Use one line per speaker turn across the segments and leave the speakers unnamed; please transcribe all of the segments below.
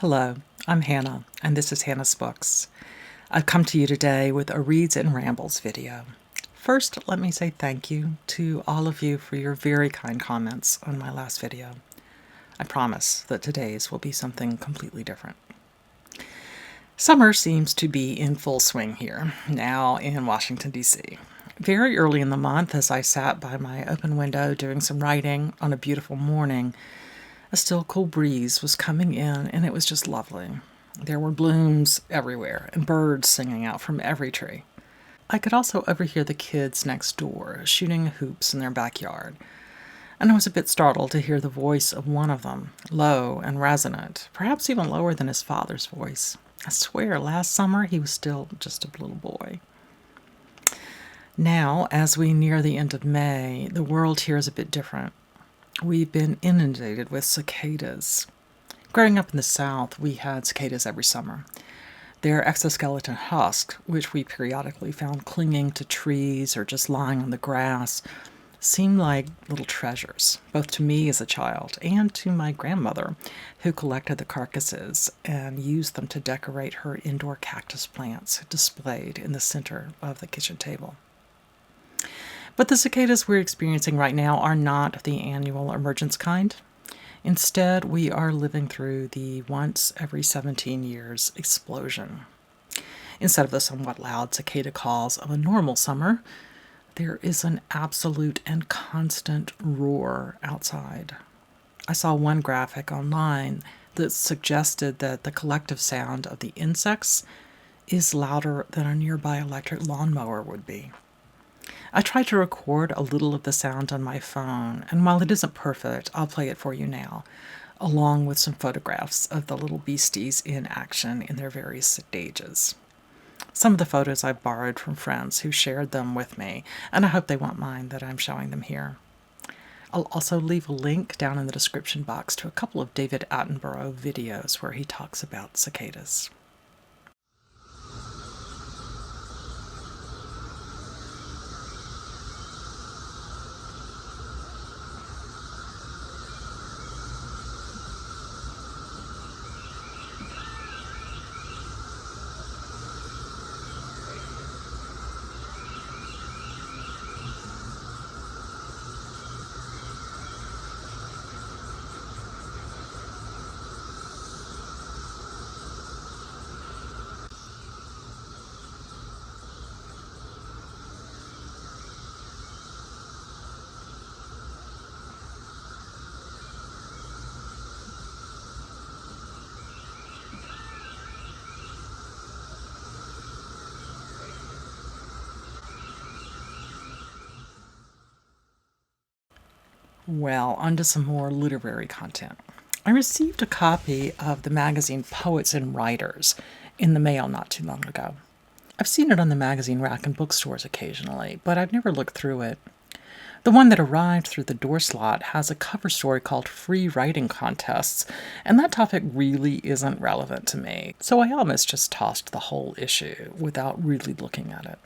Hello, I'm Hannah, and this is Hannah's Books. I've come to you today with a Reads and Rambles video. First, let me say thank you to all of you for your very kind comments on my last video. I promise that today's will be something completely different. Summer seems to be in full swing here, now in Washington, D.C. Very early in the month, as I sat by my open window doing some writing on a beautiful morning, a still cool breeze was coming in, and it was just lovely. There were blooms everywhere and birds singing out from every tree. I could also overhear the kids next door shooting hoops in their backyard, and I was a bit startled to hear the voice of one of them, low and resonant, perhaps even lower than his father's voice. I swear, last summer he was still just a little boy. Now, as we near the end of May, the world here is a bit different. We've been inundated with cicadas. Growing up in the South, we had cicadas every summer. Their exoskeleton husk, which we periodically found clinging to trees or just lying on the grass, seemed like little treasures, both to me as a child and to my grandmother, who collected the carcasses and used them to decorate her indoor cactus plants displayed in the center of the kitchen table. But the cicadas we're experiencing right now are not the annual emergence kind. Instead, we are living through the once every 17 years explosion. Instead of the somewhat loud cicada calls of a normal summer, there is an absolute and constant roar outside. I saw one graphic online that suggested that the collective sound of the insects is louder than a nearby electric lawnmower would be. I tried to record a little of the sound on my phone, and while it isn't perfect, I'll play it for you now, along with some photographs of the little beasties in action in their various stages. Some of the photos I've borrowed from friends who shared them with me, and I hope they won't mind that I'm showing them here. I'll also leave a link down in the description box to a couple of David Attenborough videos where he talks about cicadas. Well, on to some more literary content. I received a copy of the magazine Poets and Writers in the mail not too long ago. I've seen it on the magazine rack in bookstores occasionally, but I've never looked through it. The one that arrived through the door slot has a cover story called Free Writing Contests, and that topic really isn't relevant to me, so I almost just tossed the whole issue without really looking at it.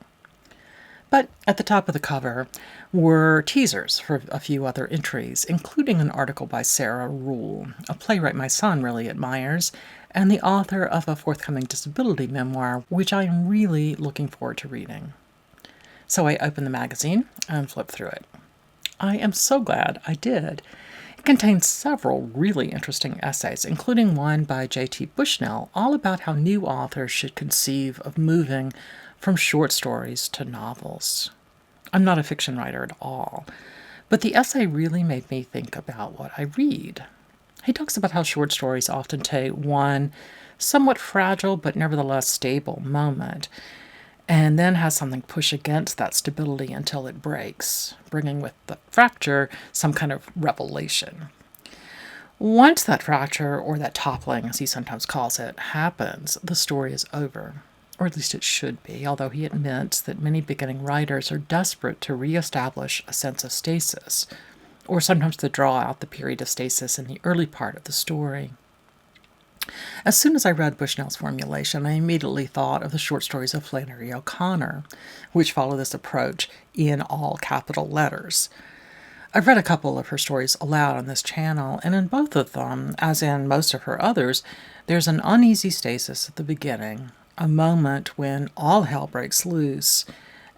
But at the top of the cover were teasers for a few other entries, including an article by Sarah Ruhl, a playwright my son really admires, and the author of a forthcoming disability memoir, which I am really looking forward to reading. So I opened the magazine and flipped through it. I am so glad I did. It contains several really interesting essays, including one by J.T. Bushnell, all about how new authors should conceive of moving from short stories to novels. I'm not a fiction writer at all, but the essay really made me think about what I read. He talks about how short stories often take one somewhat fragile but nevertheless stable moment, and then has something push against that stability until it breaks, bringing with the fracture some kind of revelation. Once that fracture, or that toppling as he sometimes calls it, happens, the story is over. Or at least it should be, although he admits that many beginning writers are desperate to reestablish a sense of stasis, or sometimes to draw out the period of stasis in the early part of the story. As soon as I read Bushnell's formulation, I immediately thought of the short stories of Flannery O'Connor, which follow this approach in all capital letters. I've read a couple of her stories aloud on this channel, and in both of them, as in most of her others, there's an uneasy stasis at the beginning, a moment when all hell breaks loose,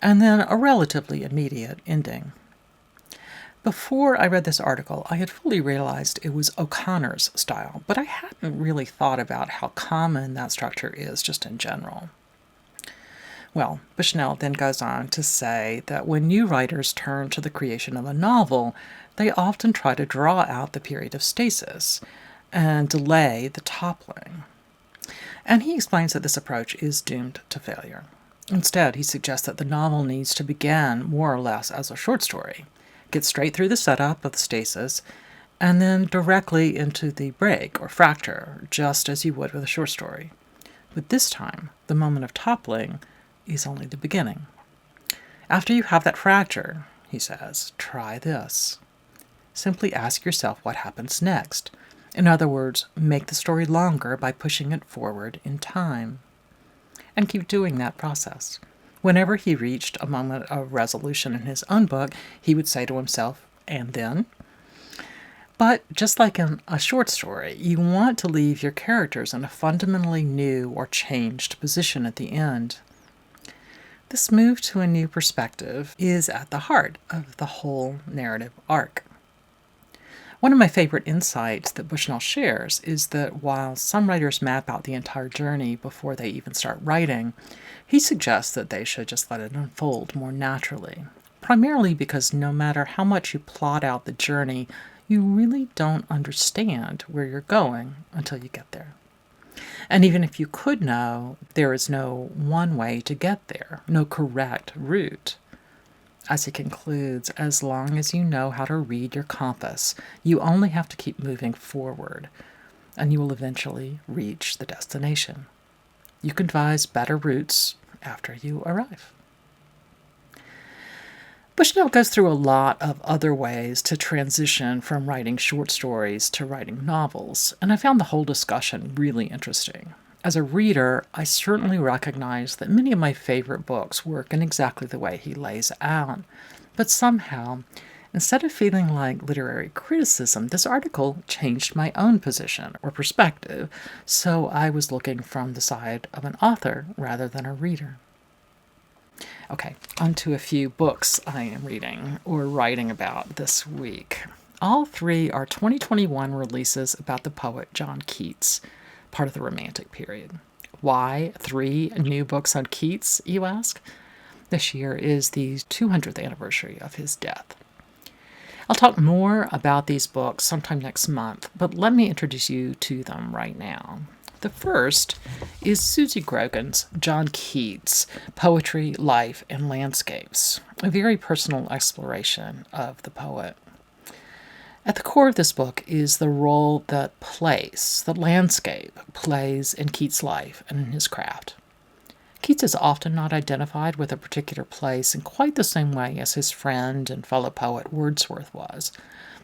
and then a relatively immediate ending. Before I read this article, I had fully realized it was O'Connor's style, but I hadn't really thought about how common that structure is just in general. Well, Bushnell then goes on to say that when new writers turn to the creation of a novel, they often try to draw out the period of stasis and delay the toppling. And he explains that this approach is doomed to failure. Instead, he suggests that the novel needs to begin more or less as a short story, get straight through the setup of the stasis, and then directly into the break or fracture, just as you would with a short story. But this time, the moment of toppling is only the beginning. After you have that fracture, he says, try this. Simply ask yourself what happens next. In other words, make the story longer by pushing it forward in time. And keep doing that process. Whenever he reached a moment of resolution in his own book, he would say to himself, and then? But just like in a short story, you want to leave your characters in a fundamentally new or changed position at the end. This move to a new perspective is at the heart of the whole narrative arc. One of my favorite insights that Bushnell shares is that while some writers map out the entire journey before they even start writing, he suggests that they should just let it unfold more naturally, primarily because no matter how much you plot out the journey, you really don't understand where you're going until you get there. And even if you could know, there is no one way to get there, no correct route. As he concludes, as long as you know how to read your compass, you only have to keep moving forward, and you will eventually reach the destination. You can devise better routes after you arrive. Bushnell goes through a lot of other ways to transition from writing short stories to writing novels, and I found the whole discussion really interesting. As a reader, I certainly recognize that many of my favorite books work in exactly the way he lays out, but somehow, instead of feeling like literary criticism, this article changed my own position or perspective, so I was looking from the side of an author rather than a reader. Okay, on to a few books I am reading or writing about this week. All three are 2021 releases about the poet John Keats, part of the Romantic period. Why 3 new books on Keats, you ask? This year is the 200th anniversary of his death. I'll talk more about these books sometime next month, but let me introduce you to them right now. The first is Susie Grogan's John Keats, Poetry, Life, and Landscapes, a very personal exploration of the poet. At the core of this book is the role that place, the landscape, plays in Keats' life and in his craft. Keats is often not identified with a particular place in quite the same way as his friend and fellow poet Wordsworth was,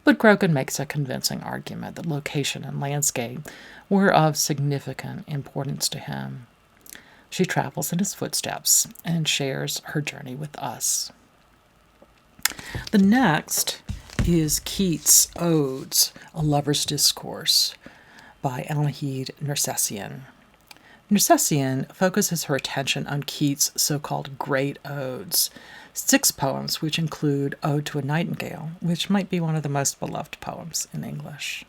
but Grogan makes a convincing argument that location and landscape were of significant importance to him. She travels in his footsteps and shares her journey with us. The next is Keats' Odes, A Lover's Discourse, by Alhede Nersessian. Nersessian focuses her attention on Keats' so-called Great Odes, 6 poems which include Ode to a Nightingale, which might be one of the most beloved poems in English.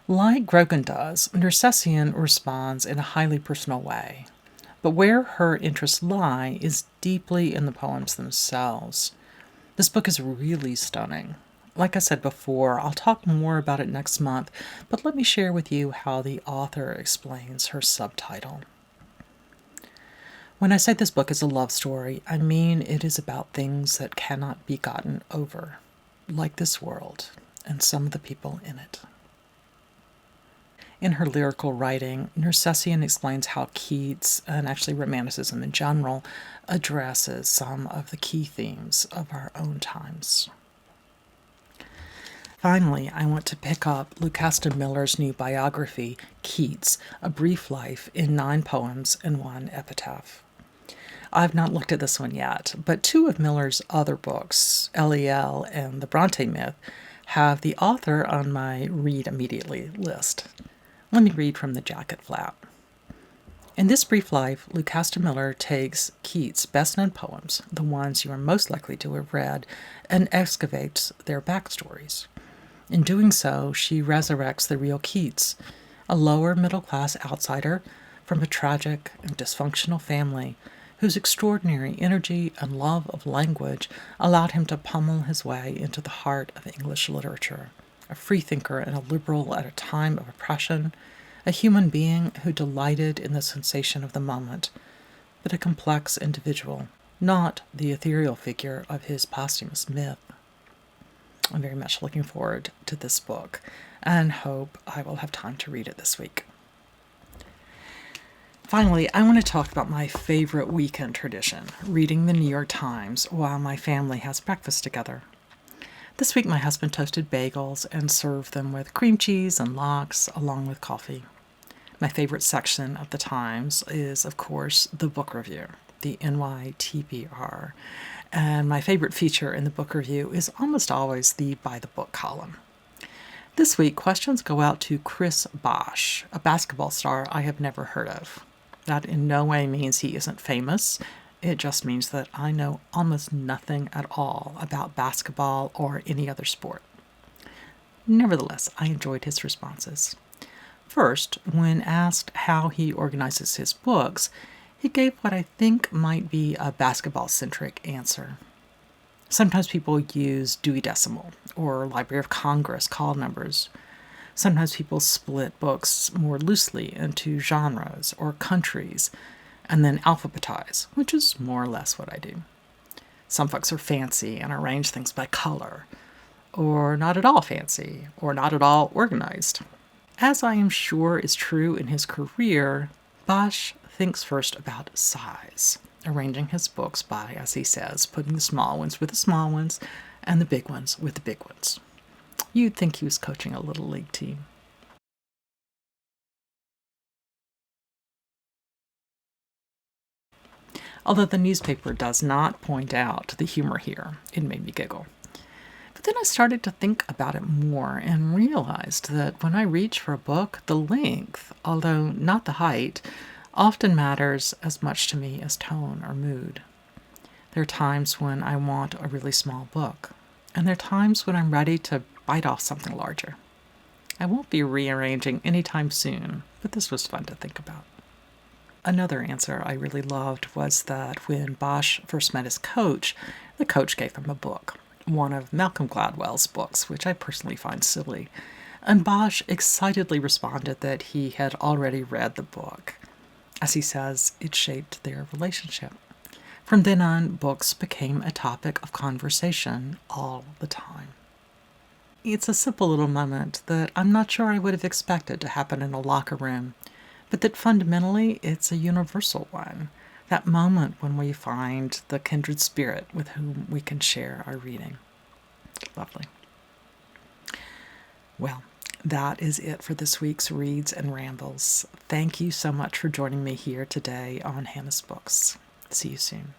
Like Grogan does, Nersessian responds in a highly personal way, but where her interests lie is deeply in the poems themselves. This book is really stunning. Like I said before, I'll talk more about it next month, but let me share with you how the author explains her subtitle. When I say this book is a love story, I mean it is about things that cannot be gotten over, like this world and some of the people in it. In her lyrical writing, Nersessian explains how Keats, and actually Romanticism in general, addresses some of the key themes of our own times. Finally, I want to pick up Lucasta Miller's new biography, Keats, A Brief Life, in 9 poems and 1 epitaph. I've not looked at this one yet, but two of Miller's other books, L.E.L. and The Bronte Myth, have the author on my read immediately list. Let me read from the jacket flap. In this brief life, Lucasta Miller takes Keats' best-known poems, the ones you are most likely to have read, and excavates their backstories. In doing so, she resurrects the real Keats, a lower middle-class outsider from a tragic and dysfunctional family whose extraordinary energy and love of language allowed him to pummel his way into the heart of English literature, a freethinker and a liberal at a time of oppression, a human being who delighted in the sensation of the moment, but a complex individual, not the ethereal figure of his posthumous myth. I'm very much looking forward to this book and hope I will have time to read it this week. Finally, I want to talk about my favorite weekend tradition, reading the New York Times while my family has breakfast together. This week, my husband toasted bagels and served them with cream cheese and lox, along with coffee. My favorite section of the Times is, of course, the book review, the NYTBR. And my favorite feature in the book review is almost always the by the book column. This week, questions go out to Chris Bosh, a basketball star I have never heard of. That in no way means he isn't famous. It just means that I know almost nothing at all about basketball or any other sport. Nevertheless, I enjoyed his responses. First, when asked how he organizes his books, he gave what I think might be a basketball-centric answer. Sometimes people use Dewey Decimal or Library of Congress call numbers. Sometimes people split books more loosely into genres or countries and then alphabetize, which is more or less what I do. Some folks are fancy and arrange things by color, or not at all fancy, or not at all organized. As I am sure is true in his career, Bosh thinks first about size, arranging his books by, as he says, putting the small ones with the small ones and the big ones with the big ones. You'd think he was coaching a little league team. Although the newspaper does not point out the humor here, it made me giggle. But then I started to think about it more and realized that when I reach for a book, the length, although not the height, often matters as much to me as tone or mood. There are times when I want a really small book, and there are times when I'm ready to bite off something larger. I won't be rearranging anytime soon, but this was fun to think about. Another answer I really loved was that when Bosh first met his coach, the coach gave him a book, one of Malcolm Gladwell's books, which I personally find silly, and Bosh excitedly responded that he had already read the book. As he says, it shaped their relationship. From then on, books became a topic of conversation all the time. It's a simple little moment that I'm not sure I would have expected to happen in a locker room, but that fundamentally it's a universal one, that moment when we find the kindred spirit with whom we can share our reading. Lovely. Well, that is it for this week's Reads and Rambles. Thank you so much for joining me here today on Hannah's Books. See you soon.